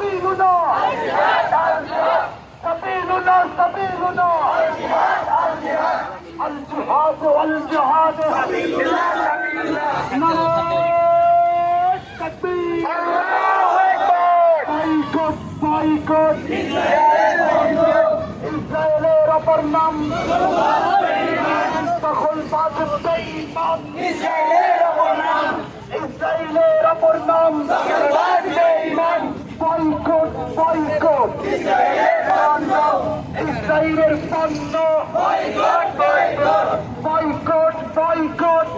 سبيلنا سبيلنا سبيلنا الجهاد والجهاد نعرة تكبير boycott boycott ইসরায়েলের অপর নাম দখলবাজ বেঈমান ইসরায়েলের অপর নাম দখলবাজ বেঈমান বয়কট বয়কট ইসরায়েলের পণ্য বয়কট বয়কট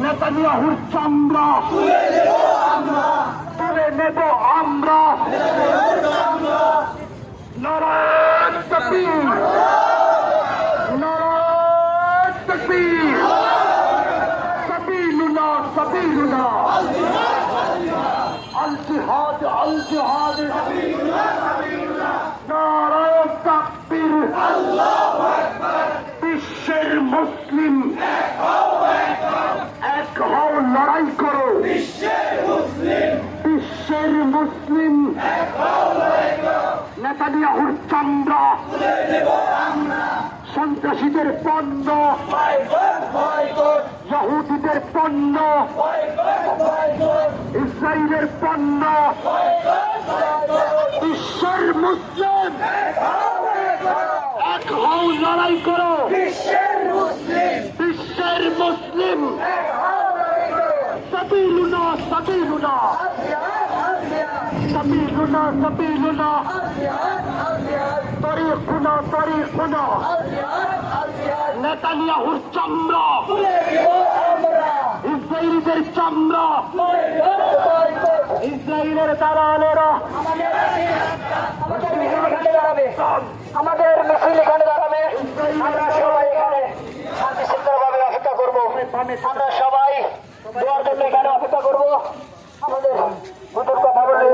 নেতানিয়াহুর চামড়া তুলে নেব আমরা নারায়ণ তাকবীর নারায়ণ তাকবীর সাবিলুনা সাবিলুনা আল জিহাদ নারায়ণ তাকবীর আল্লাহু আকবার বিশ্বের মুসলিম এক হও লড়াই করো বিশ্বের মুসলিম নেতানিয়াহুর চামড়া সন্ত্রাসীদের পণ্য ইহুদিদের পণ্য ইসরায়েলের পণ্য বিশ্বের মুসলিম এক হও লড়াই করো বিশ্বের মুসলিম সাবিলুনা সাবিলুনা সাবিলুনা সাবিলুনা তরিকুনা তরিকুনা নেতানিয়াহুর চামড়া ইসরায়েলিদের চামড়া ইসরায়েলের দালালেরা আমাদের মিছিল এখানে দাঁড়াবে আমরা সবাই এখানে শান্তিশৃঙ্খলভাবে অপেক্ষা করবো আমরা সবাই দোয়ার জন্য এখানে অপেক্ষা করবো আমাদের কথা বলে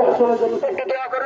একটু দোয়া করবো।